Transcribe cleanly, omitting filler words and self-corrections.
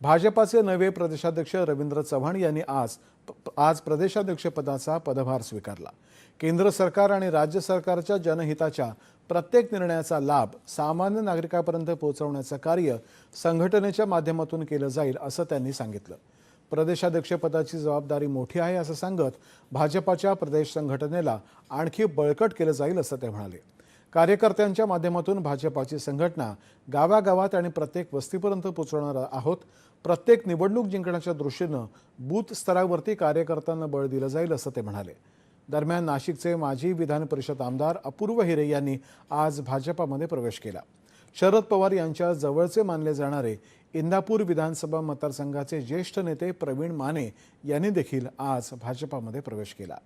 भाजपाचे नवे प्रदेशाध्यक्ष रवींद्र चव्हाण यांनी आज प्रदेशाध्यक्षपदाचा पदभार स्वीकारला। केंद्र सरकार आणि राज्य सरकारच्या जनहिताच्या प्रत्येक निर्णयाचा लाभ सामान्य नागरिकांपर्यंत पोहोचवण्याचं कार्य संघटनेच्या माध्यमातून केलं जाईल असं त्यांनी सांगितलं। प्रदेशाध्यक्षपदाची जबाबदारी मोठी आहे असं सांगत भाजपाच्या प्रदेश संघटनेला आणखी बळकट केलं जाईल असं ते म्हणाले। कार्यकर्त्यांच्या माध्यमातून भाजपाची संघटना गावागावात आणि प्रत्येक वस्तीपर्यंत पोहोचवणार आहोत। प्रत्येक निवडणूक जिंकण्याच्या दृष्टीनं बूथ स्तरावरती कार्यकर्त्यांना बळ दिलं जाईल असं ते म्हणाले। दरम्यान नाशिकचे माजी विधान परिषद आमदार अपूर्व हिरे यांनी आज भाजपामध्ये प्रवेश केला। शरद पवार यांच्या जवळचे मानले जाणारे इंदापूर विधानसभा मतदारसंघाचे ज्येष्ठ नेते प्रवीण माने यांनी देखील आज भाजपामध्ये प्रवेश केला।